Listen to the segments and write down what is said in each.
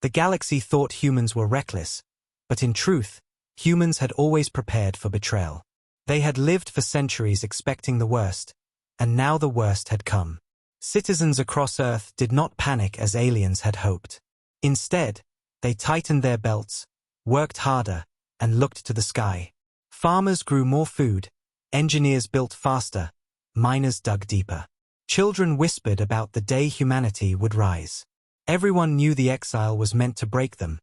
The galaxy thought humans were reckless, but in truth, humans had always prepared for betrayal. They had lived for centuries expecting the worst, and now the worst had come. Citizens across Earth did not panic as aliens had hoped. Instead, they tightened their belts, worked harder, and looked to the sky. Farmers grew more food, engineers built faster, miners dug deeper. Children whispered about the day humanity would rise. Everyone knew the exile was meant to break them,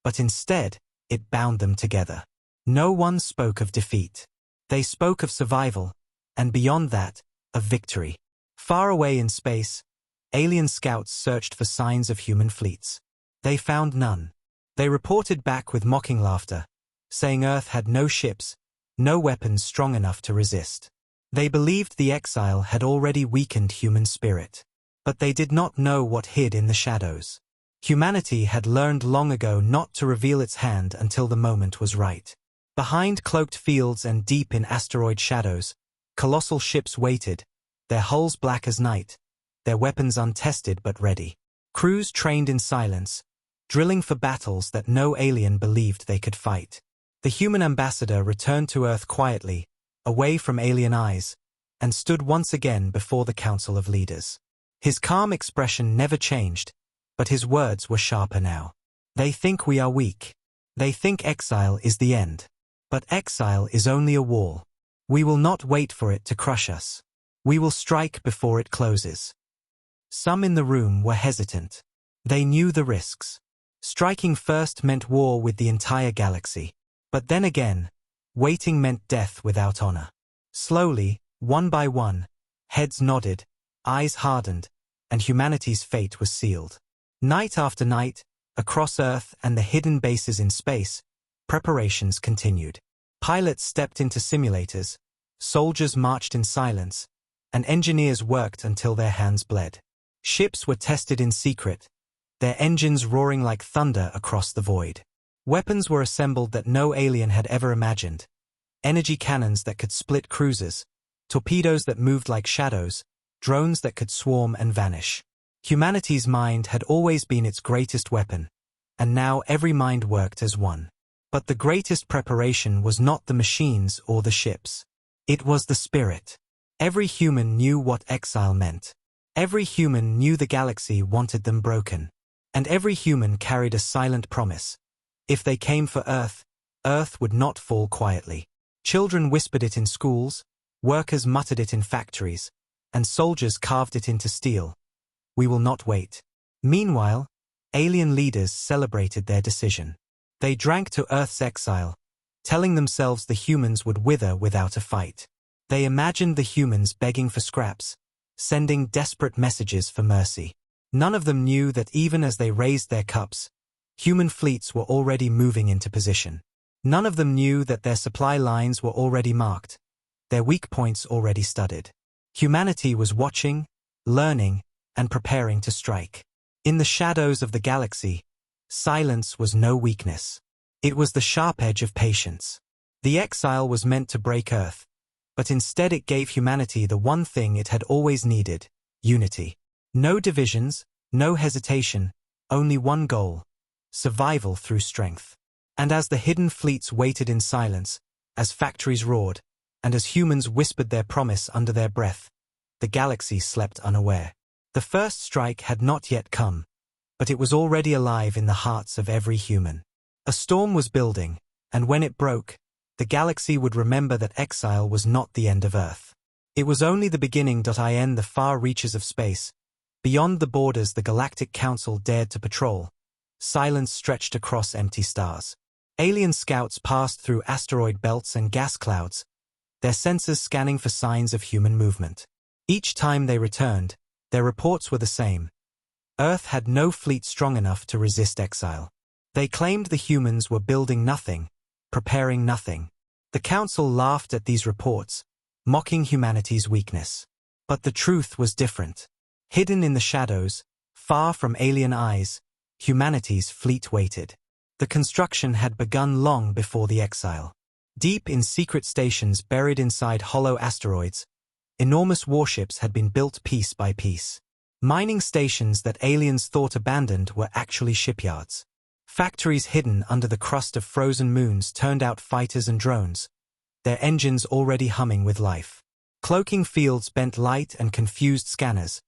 but instead, it bound them together. No one spoke of defeat. They spoke of survival, and beyond that, of victory. Far away in space, alien scouts searched for signs of human fleets. They found none. They reported back with mocking laughter, saying Earth had no ships, no weapons strong enough to resist. They believed the exile had already weakened human spirit. But they did not know what hid in the shadows. Humanity had learned long ago not to reveal its hand until the moment was right. Behind cloaked fields and deep in asteroid shadows, colossal ships waited, their hulls black as night, their weapons untested but ready. Crews trained in silence, drilling for battles that no alien believed they could fight. The human ambassador returned to Earth quietly, away from alien eyes, and stood once again before the Council of Leaders. His calm expression never changed, but his words were sharper now. They think we are weak. They think exile is the end. But exile is only a wall. We will not wait for it to crush us. We will strike before it closes. Some in the room were hesitant. They knew the risks. Striking first meant war with the entire galaxy. But then again, waiting meant death without honor. Slowly, one by one, heads nodded, eyes hardened, and humanity's fate was sealed. Night after night, across Earth and the hidden bases in space, preparations continued. Pilots stepped into simulators, soldiers marched in silence, and engineers worked until their hands bled. Ships were tested in secret, their engines roaring like thunder across the void. Weapons were assembled that no alien had ever imagined. Energy cannons that could split cruisers, torpedoes that moved like shadows, drones that could swarm and vanish. Humanity's mind had always been its greatest weapon, and now every mind worked as one. But the greatest preparation was not the machines or the ships. It was the spirit. Every human knew what exile meant. Every human knew the galaxy wanted them broken. And every human carried a silent promise. If they came for Earth, Earth would not fall quietly. Children whispered it in schools, workers muttered it in factories, and soldiers carved it into steel. We will not wait. Meanwhile, alien leaders celebrated their decision. They drank to Earth's exile, telling themselves the humans would wither without a fight. They imagined the humans begging for scraps, sending desperate messages for mercy. None of them knew that even as they raised their cups, human fleets were already moving into position. None of them knew that their supply lines were already marked, their weak points already studied. Humanity was watching, learning, and preparing to strike. In the shadows of the galaxy, silence was no weakness. It was the sharp edge of patience. The exile was meant to break Earth, but instead it gave humanity the one thing it had always needed: unity. No divisions, no hesitation, only one goal: survival through strength. And as the hidden fleets waited in silence, as factories roared, and as humans whispered their promise under their breath, the galaxy slept unaware. The first strike had not yet come, but it was already alive in the hearts of every human. A storm was building, and when it broke, the galaxy would remember that exile was not the end of Earth. It was only the beginning. In the far reaches of space, beyond the borders the Galactic Council dared to patrol, silence stretched across empty stars. Alien scouts passed through asteroid belts and gas clouds, their sensors scanning for signs of human movement. Each time they returned, their reports were the same. Earth had no fleet strong enough to resist exile. They claimed the humans were building nothing, preparing nothing. The Council laughed at these reports, mocking humanity's weakness. But the truth was different. Hidden in the shadows, far from alien eyes, humanity's fleet waited. The construction had begun long before the exile. Deep in secret stations buried inside hollow asteroids, enormous warships had been built piece by piece. Mining stations that aliens thought abandoned were actually shipyards. Factories hidden under the crust of frozen moons turned out fighters and drones, their engines already humming with life. Cloaking fields bent light and confused scanners,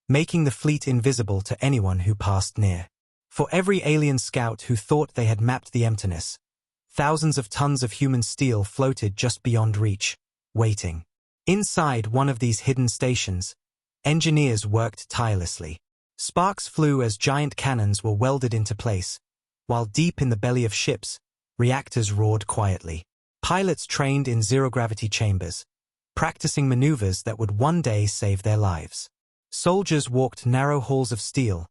making the fleet invisible to anyone who passed near. For every alien scout who thought they had mapped the emptiness, thousands of tons of human steel floated just beyond reach, waiting. Inside one of these hidden stations, engineers worked tirelessly. Sparks flew as giant cannons were welded into place, while deep in the belly of ships, reactors roared quietly. Pilots trained in zero-gravity chambers, practicing maneuvers that would one day save their lives. Soldiers walked narrow halls of steel,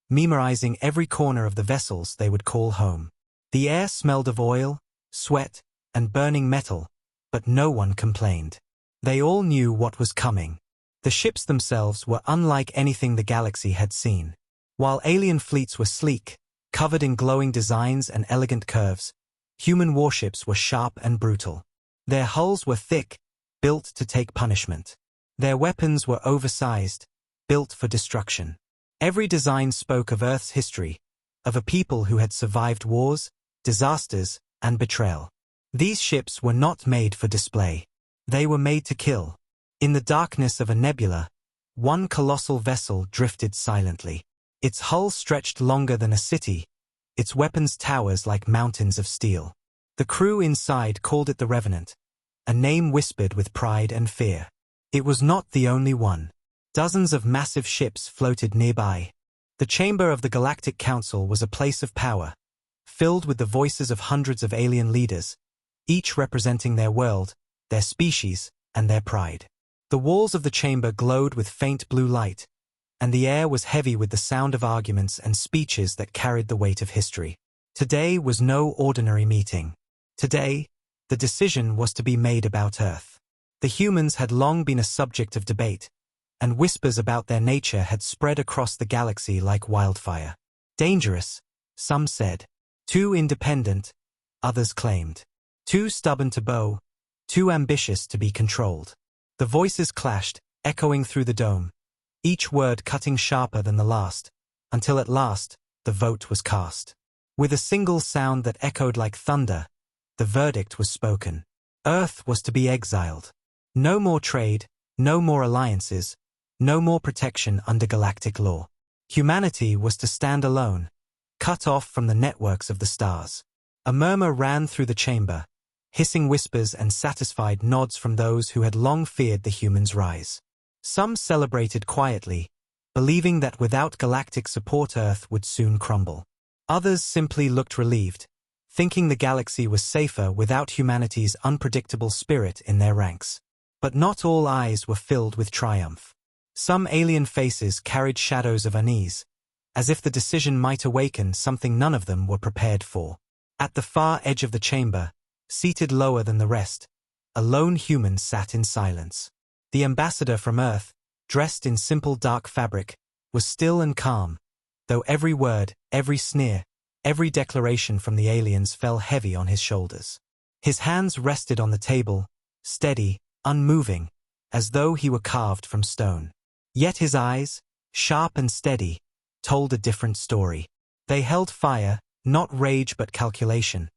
memorizing every corner of the vessels they would call home. The air smelled of oil, sweat, and burning metal, but no one complained. They all knew what was coming. The ships themselves were unlike anything the galaxy had seen. While alien fleets were sleek, covered in glowing designs and elegant curves, human warships were sharp and brutal. Their hulls were thick, built to take punishment. Their weapons were oversized, built for destruction. Every design spoke of Earth's history, of a people who had survived wars, disasters, and betrayal. These ships were not made for display. They were made to kill. In the darkness of a nebula, one colossal vessel drifted silently. Its hull stretched longer than a city, its weapons towers like mountains of steel. The crew inside called it the Revenant, a name whispered with pride and fear. It was not the only one. Dozens of massive ships floated nearby. The chamber of the Galactic Council was a place of power, filled with the voices of hundreds of alien leaders, each representing their world, their species, and their pride. The walls of the chamber glowed with faint blue light, and the air was heavy with the sound of arguments and speeches that carried the weight of history. Today was no ordinary meeting. Today, the decision was to be made about Earth. The humans had long been a subject of debate, and whispers about their nature had spread across the galaxy like wildfire. Dangerous, some said. Too independent, others claimed. Too stubborn to bow, too ambitious to be controlled. The voices clashed, echoing through the dome, each word cutting sharper than the last, until at last, the vote was cast. With a single sound that echoed like thunder, the verdict was spoken. Earth was to be exiled. No more trade, no more alliances, no more protection under galactic law. Humanity was to stand alone, cut off from the networks of the stars. A murmur ran through the chamber, hissing whispers and satisfied nods from those who had long feared the humans' rise. Some celebrated quietly, believing that without galactic support Earth would soon crumble. Others simply looked relieved, thinking the galaxy was safer without humanity's unpredictable spirit in their ranks. But not all eyes were filled with triumph. Some alien faces carried shadows of unease, as if the decision might awaken something none of them were prepared for. At the far edge of the chamber, seated lower than the rest, a lone human sat in silence. The ambassador from Earth, dressed in simple dark fabric, was still and calm, though every word, every sneer, every declaration from the aliens fell heavy on his shoulders. His hands rested on the table, steady, unmoving, as though he were carved from stone. Yet his eyes, sharp and steady, told a different story. They held fire, not rage but calculation,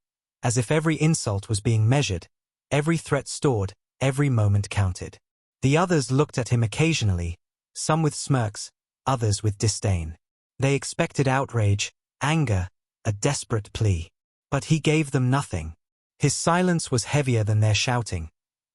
as if every insult was being measured, every threat stored, every moment counted. The others looked at him occasionally, some with smirks, others with disdain. They expected outrage, anger, a desperate plea. But he gave them nothing. His silence was heavier than their shouting,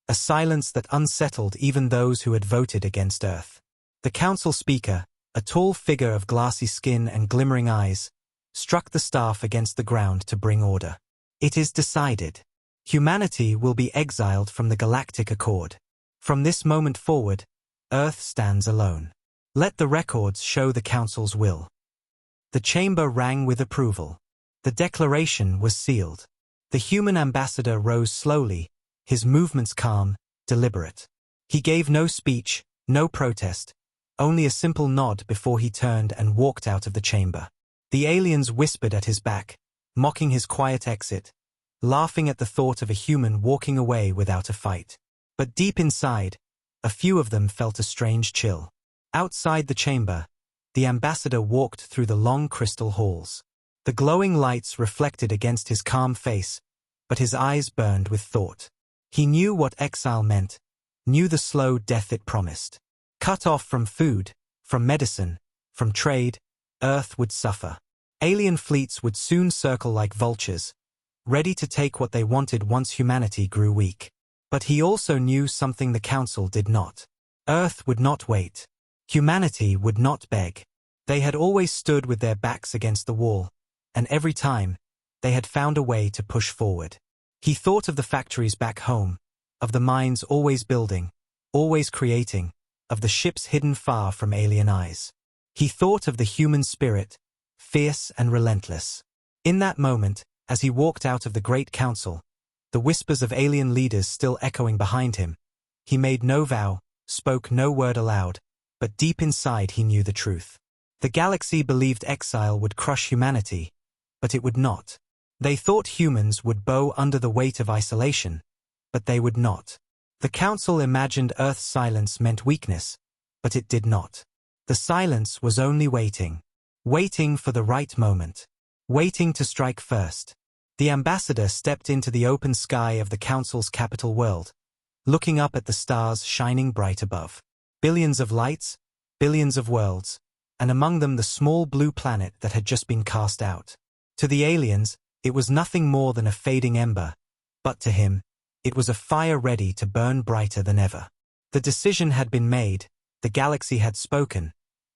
a silence that unsettled even those who had voted against Earth. The council speaker, a tall figure of glassy skin and glimmering eyes, struck the staff against the ground to bring order. It is decided. Humanity will be exiled from the Galactic Accord. From this moment forward, Earth stands alone. Let the records show the Council's will. The chamber rang with approval. The declaration was sealed. The human ambassador rose slowly, his movements calm, deliberate. He gave no speech, no protest, only a simple nod before he turned and walked out of the chamber. The aliens whispered at his back, mocking his quiet exit, laughing at the thought of a human walking away without a fight. But deep inside, a few of them felt a strange chill. Outside the chamber, the ambassador walked through the long crystal halls. The glowing lights reflected against his calm face, but his eyes burned with thought. He knew what exile meant, knew the slow death it promised. Cut off from food, from medicine, from trade, Earth would suffer. Alien fleets would soon circle like vultures, ready to take what they wanted once humanity grew weak. But he also knew something the Council did not. Earth would not wait. Humanity would not beg. They had always stood with their backs against the wall, and every time, they had found a way to push forward. He thought of the factories back home, of the mines always building, always creating, of the ships hidden far from alien eyes. He thought of the human spirit, fierce and relentless. In that moment, as he walked out of the Great Council, the whispers of alien leaders still echoing behind him, he made no vow, spoke no word aloud, but deep inside he knew the truth. The galaxy believed exile would crush humanity, but it would not. They thought humans would bow under the weight of isolation, but they would not. The Council imagined Earth's silence meant weakness, but it did not. The silence was only waiting. Waiting for the right moment. Waiting to strike first. The ambassador stepped into the open sky of the Council's capital world, looking up at the stars shining bright above. Billions of lights, billions of worlds, and among them the small blue planet that had just been cast out. To the aliens, it was nothing more than a fading ember, but to him, it was a fire ready to burn brighter than ever. The decision had been made, the galaxy had spoken,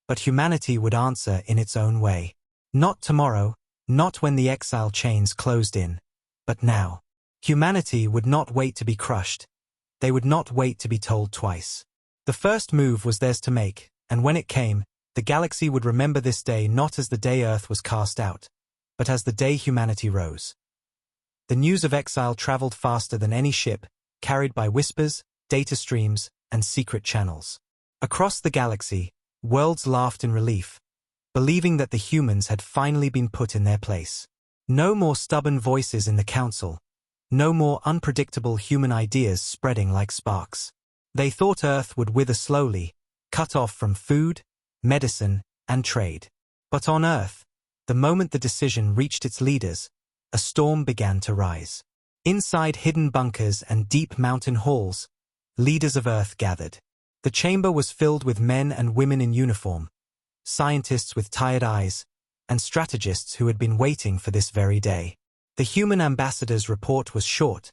but humanity would answer in its own way. Not tomorrow, not when the exile chains closed in, but now. Humanity would not wait to be crushed. They would not wait to be told twice. The first move was theirs to make, and when it came, the galaxy would remember this day not as the day Earth was cast out, but as the day humanity rose. The news of exile traveled faster than any ship, carried by whispers, data streams, and secret channels. Across the galaxy, worlds laughed in relief, believing that the humans had finally been put in their place. No more stubborn voices in the Council, no more unpredictable human ideas spreading like sparks. They thought Earth would wither slowly, cut off from food, medicine, and trade. But on Earth, the moment the decision reached its leaders, a storm began to rise. Inside hidden bunkers and deep mountain halls, leaders of Earth gathered. The chamber was filled with men and women in uniform, scientists with tired eyes, and strategists who had been waiting for this very day. The human ambassador's report was short,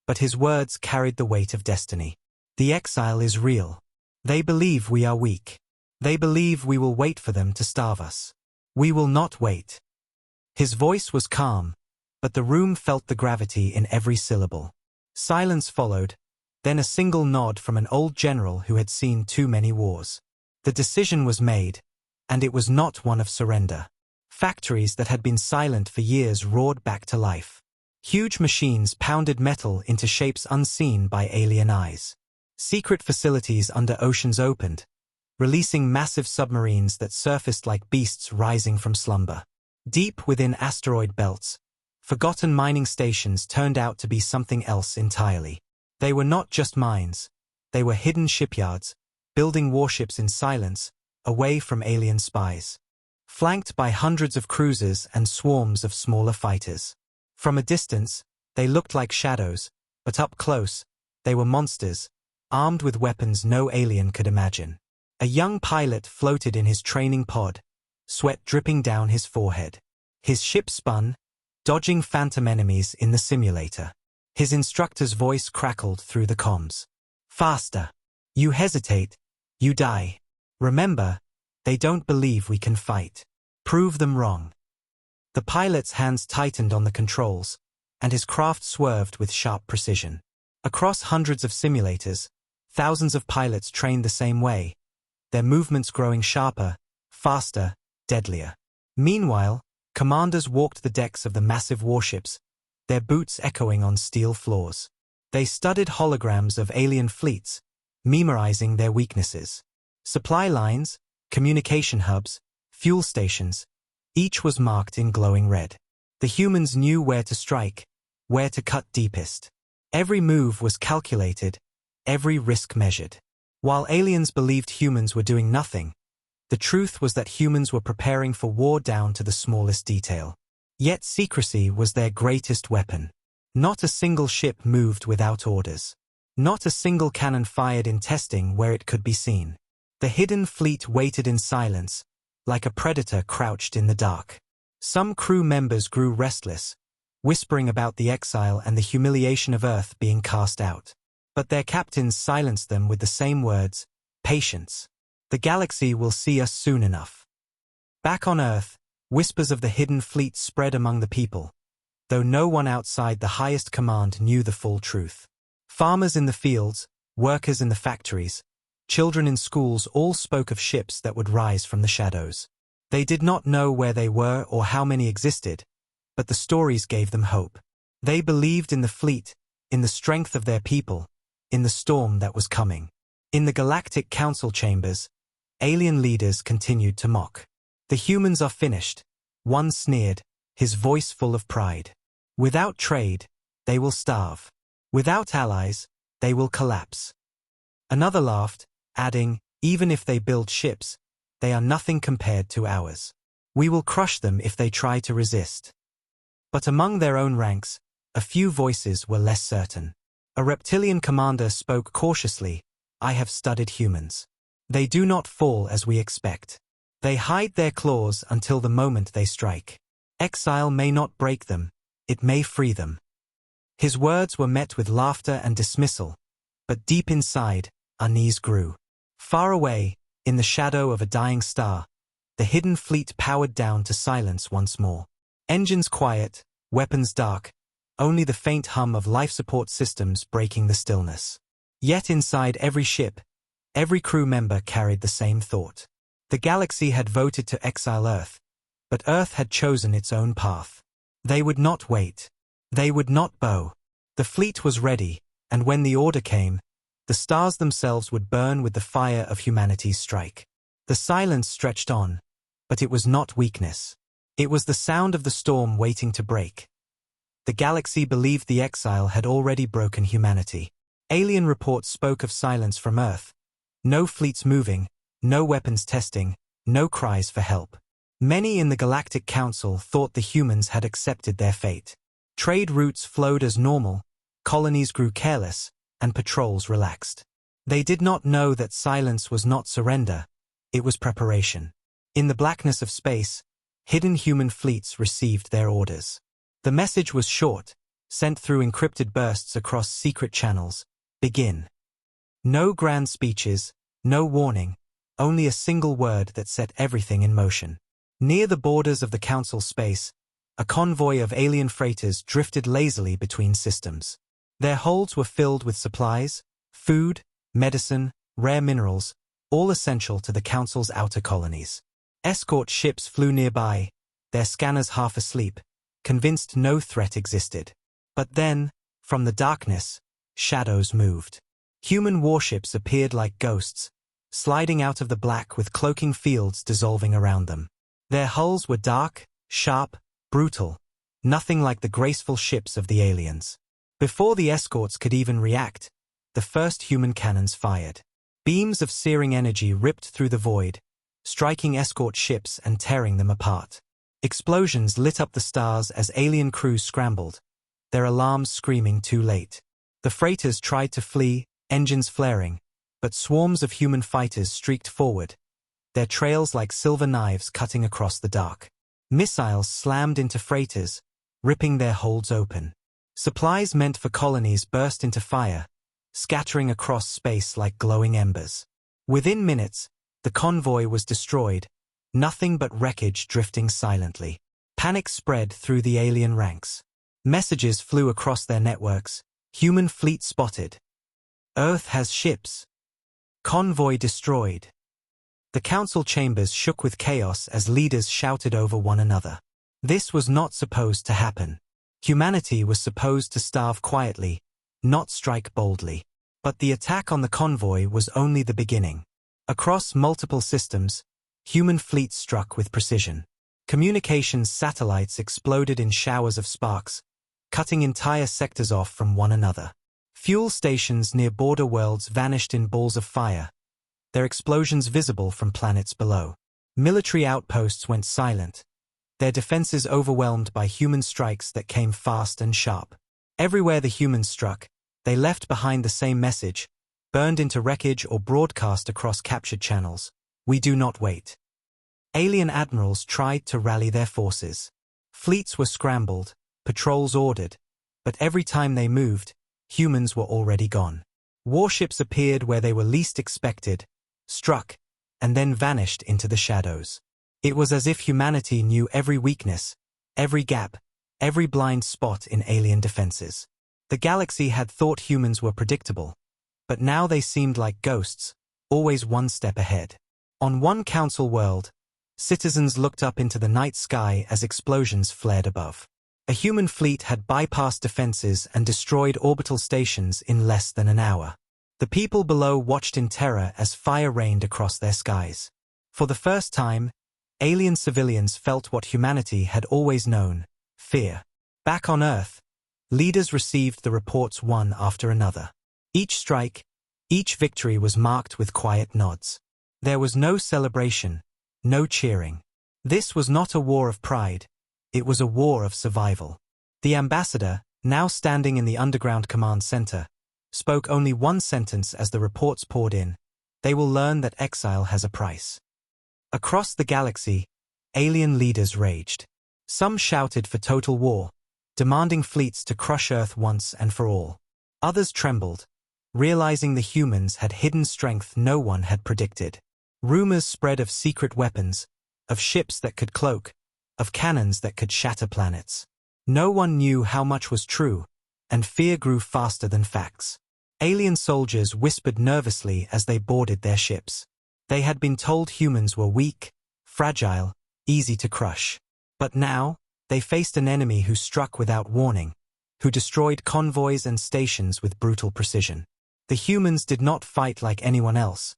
but his words carried the weight of destiny. The exile is real. They believe we are weak. They believe we will wait for them to starve us. We will not wait. His voice was calm, but the room felt the gravity in every syllable. Silence followed, then a single nod from an old general who had seen too many wars. The decision was made, and it was not one of surrender. Factories that had been silent for years roared back to life. Huge machines pounded metal into shapes unseen by alien eyes. Secret facilities under oceans opened, releasing massive submarines that surfaced like beasts rising from slumber. Deep within asteroid belts, forgotten mining stations turned out to be something else entirely. They were not just mines. They were hidden shipyards, building warships in silence, away from alien spies. Flanked by hundreds of cruisers and swarms of smaller fighters. From a distance, they looked like shadows, but up close, they were monsters, armed with weapons no alien could imagine. A young pilot floated in his training pod, sweat dripping down his forehead. His ship spun, dodging phantom enemies in the simulator. His instructor's voice crackled through the comms. Faster. You hesitate, you die. Remember, they don't believe we can fight. Prove them wrong. The pilot's hands tightened on the controls, and his craft swerved with sharp precision. Across hundreds of simulators, thousands of pilots trained the same way, their movements growing sharper, faster, deadlier. Meanwhile, commanders walked the decks of the massive warships, their boots echoing on steel floors. They studied holograms of alien fleets, memorizing their weaknesses. Supply lines, communication hubs, fuel stations, each was marked in glowing red. The humans knew where to strike, where to cut deepest. Every move was calculated, every risk measured. While aliens believed humans were doing nothing, The truth was that humans were preparing for war down to the smallest detail. Yet secrecy was their greatest weapon. Not a single ship moved without orders. Not a single cannon fired in testing where it could be seen. The hidden fleet waited in silence, like a predator crouched in the dark. Some crew members grew restless, whispering about the exile and the humiliation of Earth being cast out. But their captains silenced them with the same words, patience. The galaxy will see us soon enough. Back on Earth, whispers of the hidden fleet spread among the people, though no one outside the highest command knew the full truth. Farmers in the fields, workers in the factories, children in schools all spoke of ships that would rise from the shadows. They did not know where they were or how many existed, but the stories gave them hope. They believed in the fleet, in the strength of their people, in the storm that was coming. In the Galactic Council chambers, alien leaders continued to mock. The humans are finished, one sneered, his voice full of pride. Without trade, they will starve. Without allies, they will collapse. Another laughed, adding, even if they build ships, they are nothing compared to ours. We will crush them if they try to resist. But among their own ranks, a few voices were less certain. A reptilian commander spoke cautiously, I have studied humans. They do not fall as we expect. They hide their claws until the moment they strike. Exile may not break them, it may free them. His words were met with laughter and dismissal, but deep inside, unease grew. Far away, in the shadow of a dying star, the hidden fleet powered down to silence once more. Engines quiet, weapons dark, only the faint hum of life support systems breaking the stillness. Yet inside every ship, every crew member carried the same thought. The galaxy had voted to exile Earth, but Earth had chosen its own path. They would not wait. They would not bow. The fleet was ready, and when the order came, the stars themselves would burn with the fire of humanity's strike. The silence stretched on, but it was not weakness. It was the sound of the storm waiting to break. The galaxy believed the exile had already broken humanity. Alien reports spoke of silence from Earth. No fleets moving, no weapons testing, no cries for help. Many in the Galactic Council thought the humans had accepted their fate. Trade routes flowed as normal, colonies grew careless, and patrols relaxed. They did not know that silence was not surrender, it was preparation. In the blackness of space, hidden human fleets received their orders. The message was short, sent through encrypted bursts across secret channels. Begin. No grand speeches, no warning, only a single word that set everything in motion. Near the borders of the Council space, a convoy of alien freighters drifted lazily between systems. Their holds were filled with supplies, food, medicine, rare minerals, all essential to the Council's outer colonies. Escort ships flew nearby, their scanners half asleep, convinced no threat existed. But then, from the darkness, shadows moved. Human warships appeared like ghosts, sliding out of the black with cloaking fields dissolving around them. Their hulls were dark, sharp, brutal, nothing like the graceful ships of the aliens. Before the escorts could even react, the first human cannons fired. Beams of searing energy ripped through the void, striking escort ships and tearing them apart. Explosions lit up the stars as alien crews scrambled, their alarms screaming too late. The freighters tried to flee, engines flaring, but swarms of human fighters streaked forward, their trails like silver knives cutting across the dark. Missiles slammed into freighters, ripping their holds open. Supplies meant for colonies burst into fire, scattering across space like glowing embers. Within minutes, the convoy was destroyed, nothing but wreckage drifting silently. Panic spread through the alien ranks. Messages flew across their networks. Human fleet spotted. Earth has ships. Convoy destroyed. The council chambers shook with chaos as leaders shouted over one another. This was not supposed to happen. Humanity was supposed to starve quietly, not strike boldly. But the attack on the convoy was only the beginning. Across multiple systems, human fleets struck with precision. Communications satellites exploded in showers of sparks, cutting entire sectors off from one another. Fuel stations near border worlds vanished in balls of fire, their explosions visible from planets below. Military outposts went silent, their defenses overwhelmed by human strikes that came fast and sharp. Everywhere the humans struck, they left behind the same message, burned into wreckage or broadcast across captured channels. We do not wait. Alien admirals tried to rally their forces. Fleets were scrambled, patrols ordered, but every time they moved, humans were already gone. Warships appeared where they were least expected, struck, and then vanished into the shadows. It was as if humanity knew every weakness, every gap, every blind spot in alien defenses. The galaxy had thought humans were predictable, but now they seemed like ghosts, always one step ahead. On one council world, citizens looked up into the night sky as explosions flared above. A human fleet had bypassed defenses and destroyed orbital stations in less than an hour. The people below watched in terror as fire rained across their skies. For the first time, alien civilians felt what humanity had always known: fear. Back on Earth, leaders received the reports one after another. Each strike, each victory was marked with quiet nods. There was no celebration, no cheering. This was not a war of pride, it was a war of survival. The ambassador, now standing in the underground command center, spoke only one sentence as the reports poured in: they will learn that exile has a price. Across the galaxy, alien leaders raged. Some shouted for total war, demanding fleets to crush Earth once and for all. Others trembled, realizing the humans had hidden strength no one had predicted. Rumors spread of secret weapons, of ships that could cloak, of cannons that could shatter planets. No one knew how much was true, and fear grew faster than facts. Alien soldiers whispered nervously as they boarded their ships. They had been told humans were weak, fragile, easy to crush. But now, they faced an enemy who struck without warning, who destroyed convoys and stations with brutal precision. The humans did not fight like anyone else.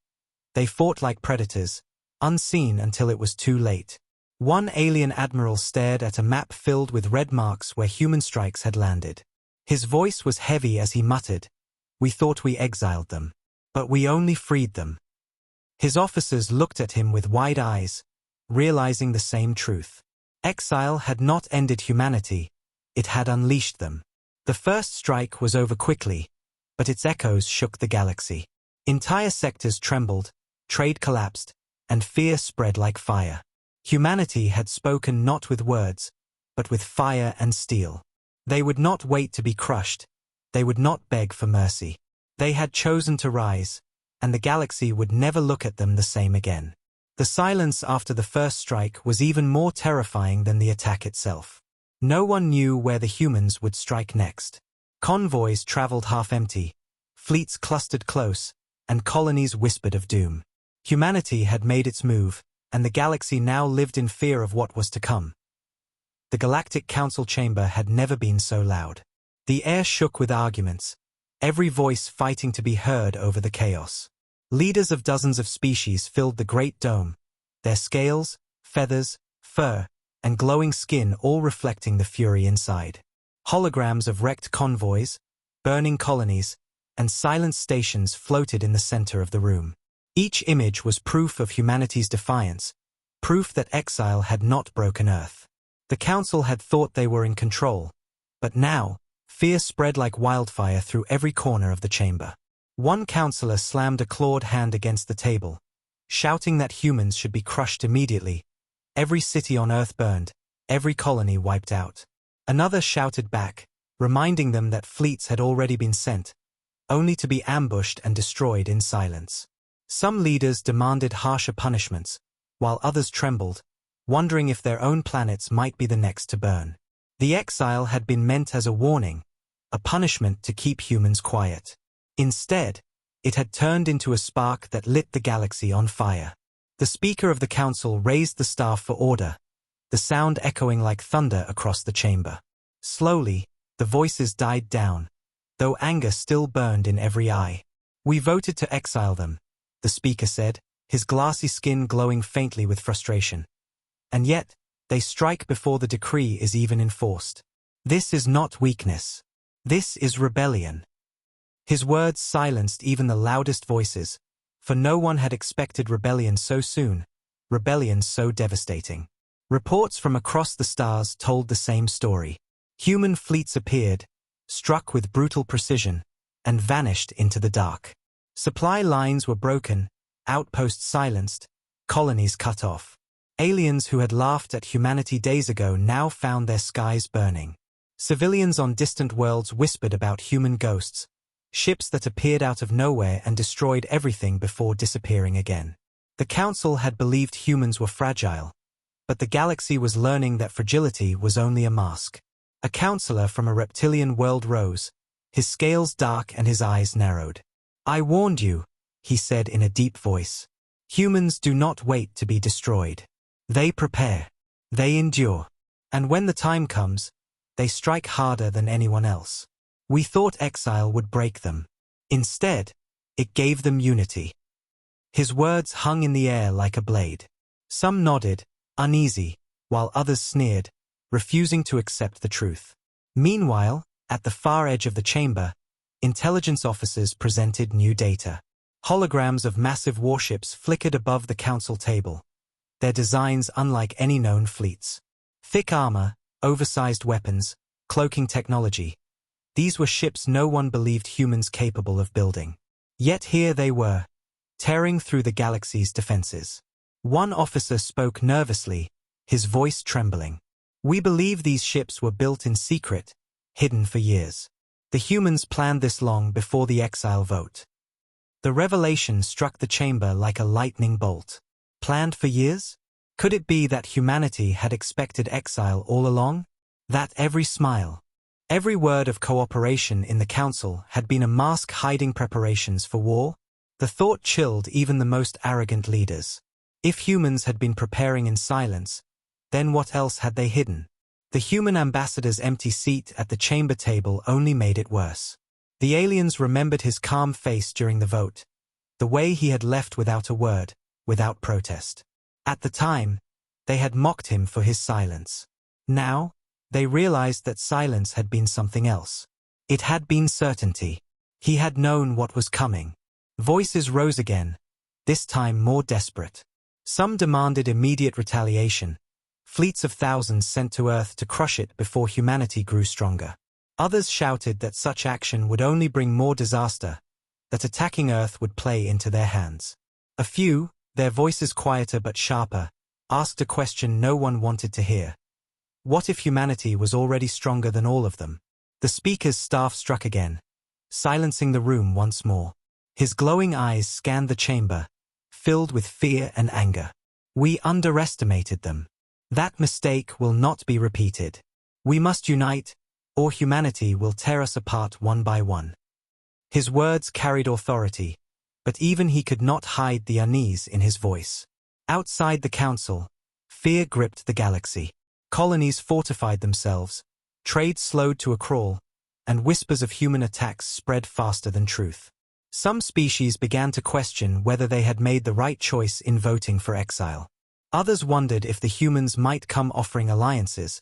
They fought like predators, unseen until it was too late. One alien admiral stared at a map filled with red marks where human strikes had landed. His voice was heavy as he muttered, "We thought we exiled them, but we only freed them." His officers looked at him with wide eyes, realizing the same truth. Exile had not ended humanity, it had unleashed them. The first strike was over quickly, but its echoes shook the galaxy. Entire sectors trembled, trade collapsed, and fear spread like fire. Humanity had spoken not with words, but with fire and steel. They would not wait to be crushed, they would not beg for mercy. They had chosen to rise, and the galaxy would never look at them the same again. The silence after the first strike was even more terrifying than the attack itself. No one knew where the humans would strike next. Convoys traveled half-empty, fleets clustered close, and colonies whispered of doom. Humanity had made its move, and the galaxy now lived in fear of what was to come. The Galactic Council chamber had never been so loud. The air shook with arguments, every voice fighting to be heard over the chaos. Leaders of dozens of species filled the great dome, their scales, feathers, fur, and glowing skin all reflecting the fury inside. Holograms of wrecked convoys, burning colonies, and silent stations floated in the center of the room. Each image was proof of humanity's defiance, proof that exile had not broken Earth. The Council had thought they were in control, but now, fear spread like wildfire through every corner of the chamber. One counselor slammed a clawed hand against the table, shouting that humans should be crushed immediately. Every city on Earth burned, every colony wiped out. Another shouted back, reminding them that fleets had already been sent, only to be ambushed and destroyed in silence. Some leaders demanded harsher punishments, while others trembled, wondering if their own planets might be the next to burn. The exile had been meant as a warning, a punishment to keep humans quiet. Instead, it had turned into a spark that lit the galaxy on fire. The Speaker of the Council raised the staff for order, the sound echoing like thunder across the chamber. Slowly, the voices died down, though anger still burned in every eye. "We voted to exile them," the Speaker said, his glassy skin glowing faintly with frustration. "And yet, they strike before the decree is even enforced. This is not weakness. This is rebellion." His words silenced even the loudest voices, for no one had expected rebellion so soon, rebellions so devastating. Reports from across the stars told the same story. Human fleets appeared, struck with brutal precision, and vanished into the dark. Supply lines were broken, outposts silenced, colonies cut off. Aliens who had laughed at humanity days ago now found their skies burning. Civilians on distant worlds whispered about human ghosts, ships that appeared out of nowhere and destroyed everything before disappearing again. The Council had believed humans were fragile, but the galaxy was learning that fragility was only a mask. A counselor from a reptilian world rose, his scales dark and his eyes narrowed. "I warned you," he said in a deep voice. "Humans do not wait to be destroyed. They prepare. They endure. And when the time comes, they strike harder than anyone else. We thought exile would break them. Instead, it gave them unity." His words hung in the air like a blade. Some nodded, uneasy, while others sneered, refusing to accept the truth. Meanwhile, at the far edge of the chamber, intelligence officers presented new data. Holograms of massive warships flickered above the council table, their designs unlike any known fleets. Thick armor, oversized weapons, cloaking technology. These were ships no one believed humans capable of building. Yet here they were, tearing through the galaxy's defenses. One officer spoke nervously, his voice trembling. "We believe these ships were built in secret, hidden for years. The humans planned this long before the exile vote." The revelation struck the chamber like a lightning bolt. Planned for years? Could it be that humanity had expected exile all along? That every smile, every word of cooperation in the council had been a mask hiding preparations for war? The thought chilled even the most arrogant leaders. If humans had been preparing in silence, then what else had they hidden? The human ambassador's empty seat at the chamber table only made it worse. The aliens remembered his calm face during the vote, the way he had left without a word, without protest. At the time, they had mocked him for his silence. Now, they realized that silence had been something else. It had been certainty. He had known what was coming. Voices rose again, this time more desperate. Some demanded immediate retaliation, fleets of thousands sent to Earth to crush it before humanity grew stronger. Others shouted that such action would only bring more disaster, that attacking Earth would play into their hands. A few, their voices quieter but sharper, asked a question no one wanted to hear. What if humanity was already stronger than all of them? The speaker's staff struck again, silencing the room once more. His glowing eyes scanned the chamber, filled with fear and anger. "We underestimated them. That mistake will not be repeated. We must unite, or humanity will tear us apart one by one." His words carried authority, but even he could not hide the unease in his voice. Outside the council, fear gripped the galaxy. Colonies fortified themselves, trade slowed to a crawl, and whispers of human attacks spread faster than truth. Some species began to question whether they had made the right choice in voting for exile. Others wondered if the humans might come offering alliances,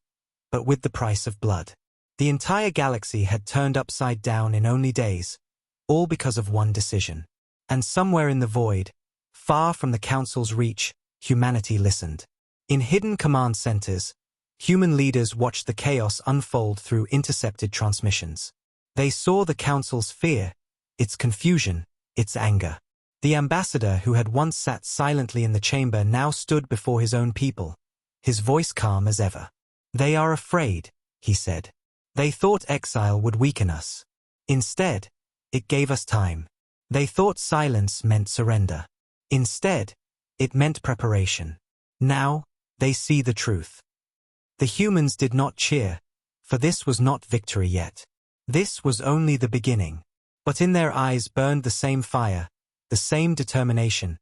but with the price of blood. The entire galaxy had turned upside down in only days, all because of one decision. And somewhere in the void, far from the Council's reach, humanity listened. In hidden command centers, human leaders watched the chaos unfold through intercepted transmissions. They saw the Council's fear, its confusion, its anger. The ambassador who had once sat silently in the chamber now stood before his own people, his voice calm as ever. "They are afraid," he said. "They thought exile would weaken us. Instead, it gave us time. They thought silence meant surrender. Instead, it meant preparation. Now, they see the truth." The humans did not cheer, for this was not victory yet. This was only the beginning. But in their eyes burned the same fire, the same determination,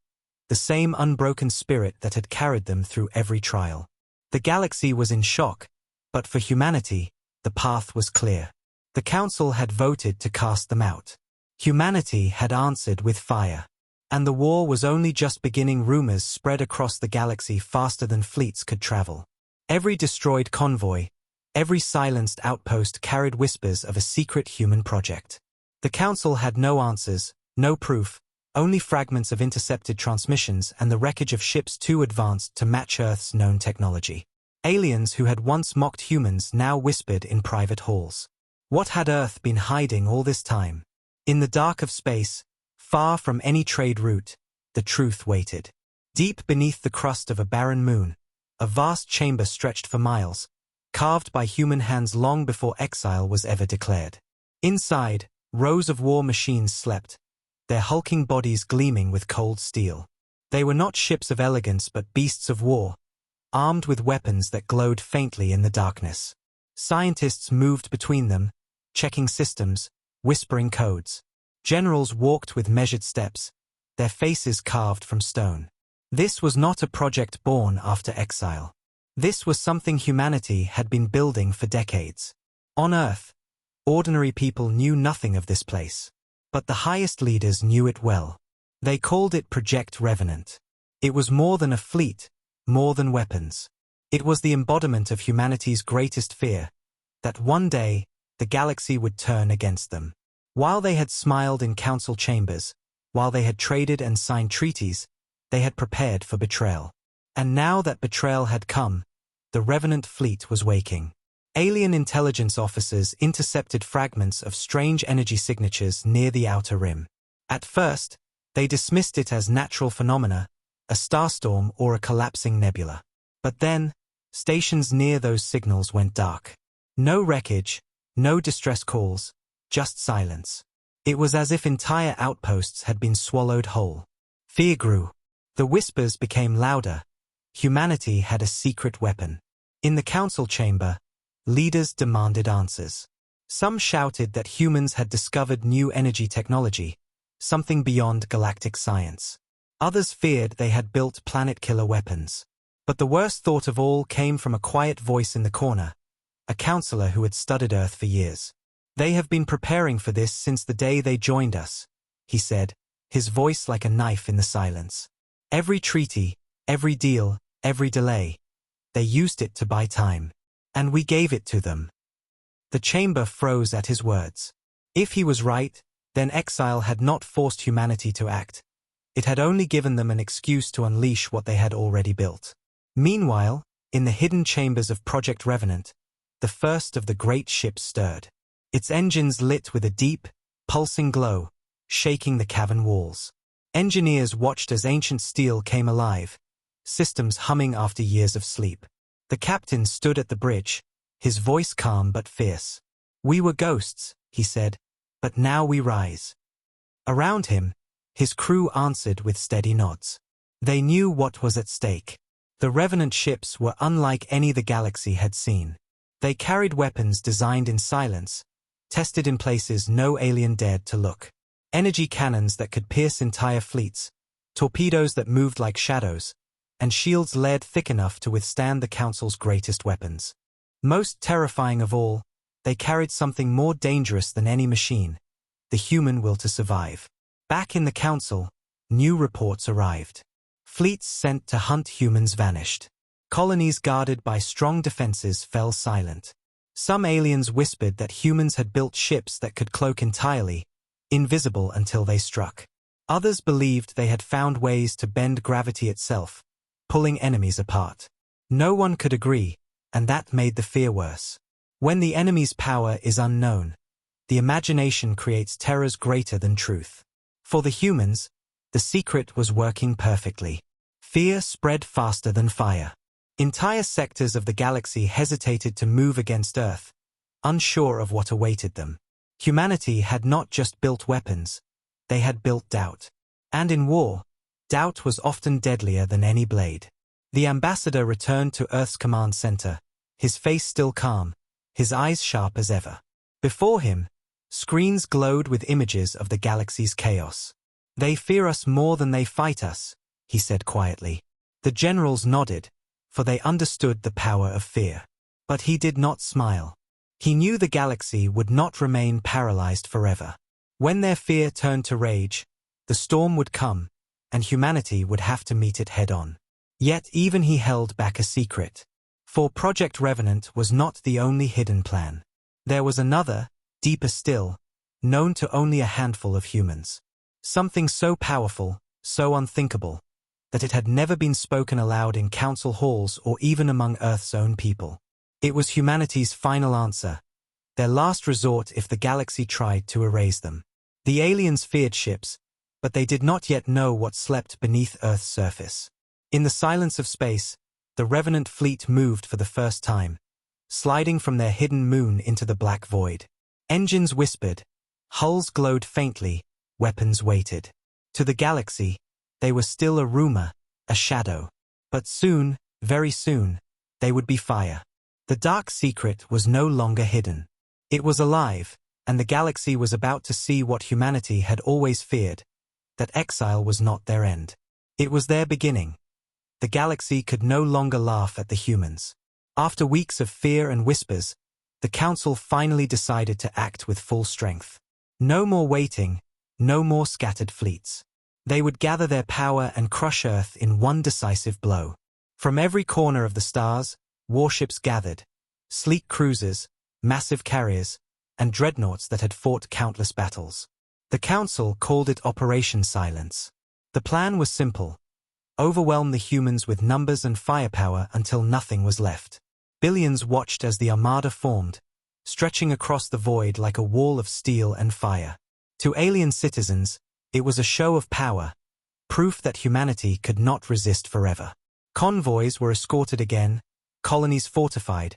the same unbroken spirit that had carried them through every trial. The galaxy was in shock, but for humanity, the path was clear. The Council had voted to cast them out. Humanity had answered with fire. And the war was only just beginning. Rumors spread across the galaxy faster than fleets could travel. Every destroyed convoy, every silenced outpost carried whispers of a secret human project. The Council had no answers, no proof, Only fragments of intercepted transmissions and the wreckage of ships too advanced to match Earth's known technology. Aliens who had once mocked humans now whispered in private halls. What had Earth been hiding all this time? In the dark of space, far from any trade route, the truth waited. Deep beneath the crust of a barren moon, a vast chamber stretched for miles, carved by human hands long before exile was ever declared. Inside, rows of war machines slept, their hulking bodies gleaming with cold steel. They were not ships of elegance but beasts of war, armed with weapons that glowed faintly in the darkness. Scientists moved between them, checking systems, whispering codes. Generals walked with measured steps, their faces carved from stone. This was not a project born after exile. This was something humanity had been building for decades. On Earth, ordinary people knew nothing of this place. But the highest leaders knew it well. They called it Project Revenant. It was more than a fleet, more than weapons. It was the embodiment of humanity's greatest fear, that one day, the galaxy would turn against them. While they had smiled in council chambers, while they had traded and signed treaties, they had prepared for betrayal. And now that betrayal had come, the Revenant fleet was waking. Alien intelligence officers intercepted fragments of strange energy signatures near the outer rim. At first, they dismissed it as natural phenomena, a starstorm or a collapsing nebula. But then, stations near those signals went dark. No wreckage, no distress calls, just silence. It was as if entire outposts had been swallowed whole. Fear grew. The whispers became louder. Humanity had a secret weapon. In the council chamber, leaders demanded answers. Some shouted that humans had discovered new energy technology, something beyond galactic science. Others feared they had built planet-killer weapons. But the worst thought of all came from a quiet voice in the corner, a counselor who had studied Earth for years. "They have been preparing for this since the day they joined us," he said, his voice like a knife in the silence. "Every treaty, every deal, every delay. They used it to buy time. And we gave it to them." The chamber froze at his words. If he was right, then exile had not forced humanity to act. It had only given them an excuse to unleash what they had already built. Meanwhile, in the hidden chambers of Project Revenant, the first of the great ships stirred. Its engines lit with a deep, pulsing glow, shaking the cavern walls. Engineers watched as ancient steel came alive, systems humming after years of sleep. The captain stood at the bridge, his voice calm but fierce. "We were ghosts," he said, "but now we rise." Around him, his crew answered with steady nods. They knew what was at stake. The Revenant ships were unlike any the galaxy had seen. They carried weapons designed in silence, tested in places no alien dared to look. Energy cannons that could pierce entire fleets, torpedoes that moved like shadows, and shields layered thick enough to withstand the Council's greatest weapons. Most terrifying of all, they carried something more dangerous than any machine, the human will to survive. Back in the Council, new reports arrived. Fleets sent to hunt humans vanished. Colonies guarded by strong defenses fell silent. Some aliens whispered that humans had built ships that could cloak entirely, invisible until they struck. Others believed they had found ways to bend gravity itself, pulling enemies apart. No one could agree, and that made the fear worse. When the enemy's power is unknown, the imagination creates terrors greater than truth. For the humans, the secret was working perfectly. Fear spread faster than fire. Entire sectors of the galaxy hesitated to move against Earth, unsure of what awaited them. Humanity had not just built weapons, they had built doubt. And in war, doubt was often deadlier than any blade. The ambassador returned to Earth's command center, his face still calm, his eyes sharp as ever. Before him, screens glowed with images of the galaxy's chaos. "They fear us more than they fight us," he said quietly. The generals nodded, for they understood the power of fear. But he did not smile. He knew the galaxy would not remain paralyzed forever. When their fear turned to rage, the storm would come, and humanity would have to meet it head-on. Yet even he held back a secret. For Project Revenant was not the only hidden plan. There was another, deeper still, known to only a handful of humans. Something so powerful, so unthinkable, that it had never been spoken aloud in council halls or even among Earth's own people. It was humanity's final answer, their last resort if the galaxy tried to erase them. The aliens feared ships, but they did not yet know what slept beneath Earth's surface. In the silence of space, the Revenant fleet moved for the first time, sliding from their hidden moon into the black void. Engines whispered, hulls glowed faintly, weapons waited. To the galaxy, they were still a rumor, a shadow. But soon, very soon, they would be fire. The dark secret was no longer hidden. It was alive, and the galaxy was about to see what humanity had always feared, that exile was not their end. It was their beginning. The galaxy could no longer laugh at the humans. After weeks of fear and whispers, the council finally decided to act with full strength. No more waiting, no more scattered fleets. They would gather their power and crush Earth in one decisive blow. From every corner of the stars, warships gathered, sleek cruisers, massive carriers, and dreadnoughts that had fought countless battles. The council called it Operation Silence. The plan was simple: overwhelm the humans with numbers and firepower until nothing was left. Billions watched as the armada formed, stretching across the void like a wall of steel and fire. To alien citizens, it was a show of power, proof that humanity could not resist forever. Convoys were escorted again, colonies fortified,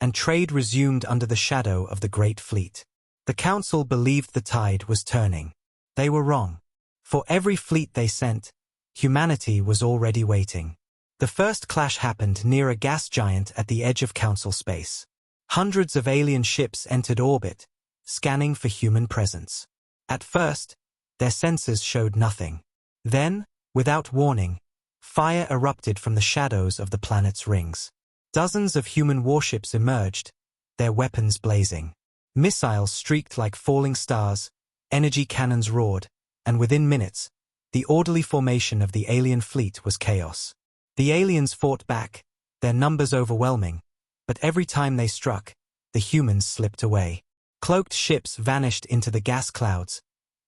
and trade resumed under the shadow of the Great Fleet. The Council believed the tide was turning. They were wrong. For every fleet they sent, humanity was already waiting. The first clash happened near a gas giant at the edge of Council space. Hundreds of alien ships entered orbit, scanning for human presence. At first, their sensors showed nothing. Then, without warning, fire erupted from the shadows of the planet's rings. Dozens of human warships emerged, their weapons blazing. Missiles streaked like falling stars, energy cannons roared, and within minutes, the orderly formation of the alien fleet was chaos. The aliens fought back, their numbers overwhelming, but every time they struck, the humans slipped away. Cloaked ships vanished into the gas clouds,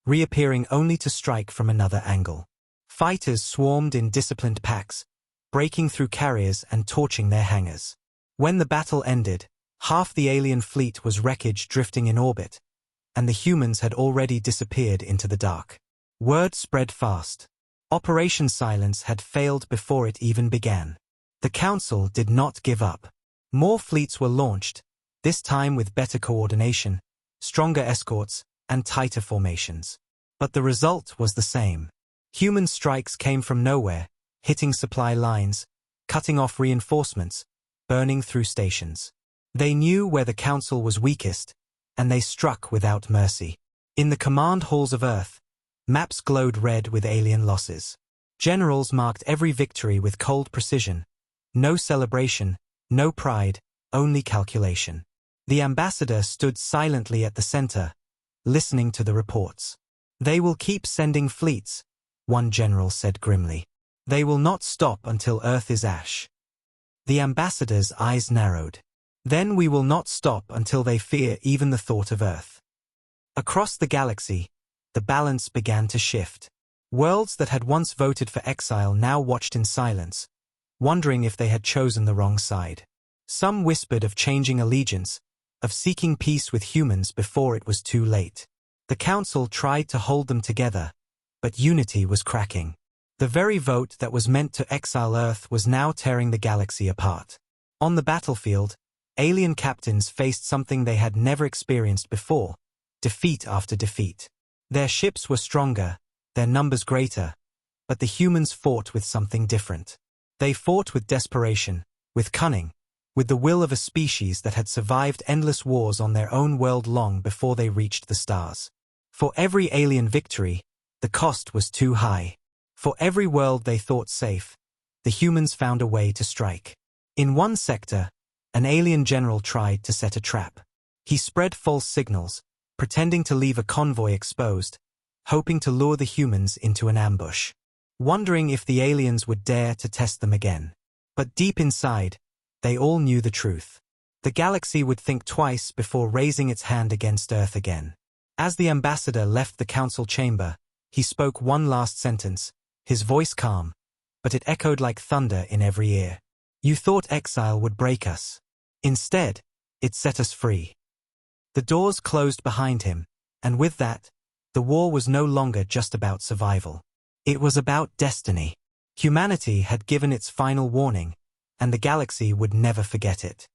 reappearing only to strike from another angle. Fighters swarmed in disciplined packs, breaking through carriers and torching their hangars. When the battle ended, half the alien fleet was wreckage drifting in orbit, and the humans had already disappeared into the dark. Word spread fast. Operation Silence had failed before it even began. The Council did not give up. More fleets were launched, this time with better coordination, stronger escorts, and tighter formations. But the result was the same. Human strikes came from nowhere, hitting supply lines, cutting off reinforcements, burning through stations. They knew where the Council was weakest, and they struck without mercy. In the command halls of Earth, maps glowed red with alien losses. Generals marked every victory with cold precision. No celebration, no pride, only calculation. The ambassador stood silently at the center, listening to the reports. "They will keep sending fleets," one general said grimly. "They will not stop until Earth is ash." The ambassador's eyes narrowed. "Then we will not stop until they fear even the thought of Earth." Across the galaxy, the balance began to shift. Worlds that had once voted for exile now watched in silence, wondering if they had chosen the wrong side. Some whispered of changing allegiance, of seeking peace with humans before it was too late. The Council tried to hold them together, but unity was cracking. The very vote that was meant to exile Earth was now tearing the galaxy apart. On the battlefield, alien captains faced something they had never experienced before: defeat after defeat. Their ships were stronger, their numbers greater, but the humans fought with something different. They fought with desperation, with cunning, with the will of a species that had survived endless wars on their own world long before they reached the stars. For every alien victory, the cost was too high. For every world they thought safe, the humans found a way to strike. In one sector, an alien general tried to set a trap. He spread false signals, pretending to leave a convoy exposed, hoping to lure the humans into an ambush, wondering if the aliens would dare to test them again. But deep inside, they all knew the truth. The galaxy would think twice before raising its hand against Earth again. As the ambassador left the council chamber, He spoke one last sentence, his voice calm, but it echoed like thunder in every ear. You thought exile would break us. Instead, it set us free. The doors closed behind him, and with that, the war was no longer just about survival. It was about destiny. Humanity had given its final warning, and the galaxy would never forget it.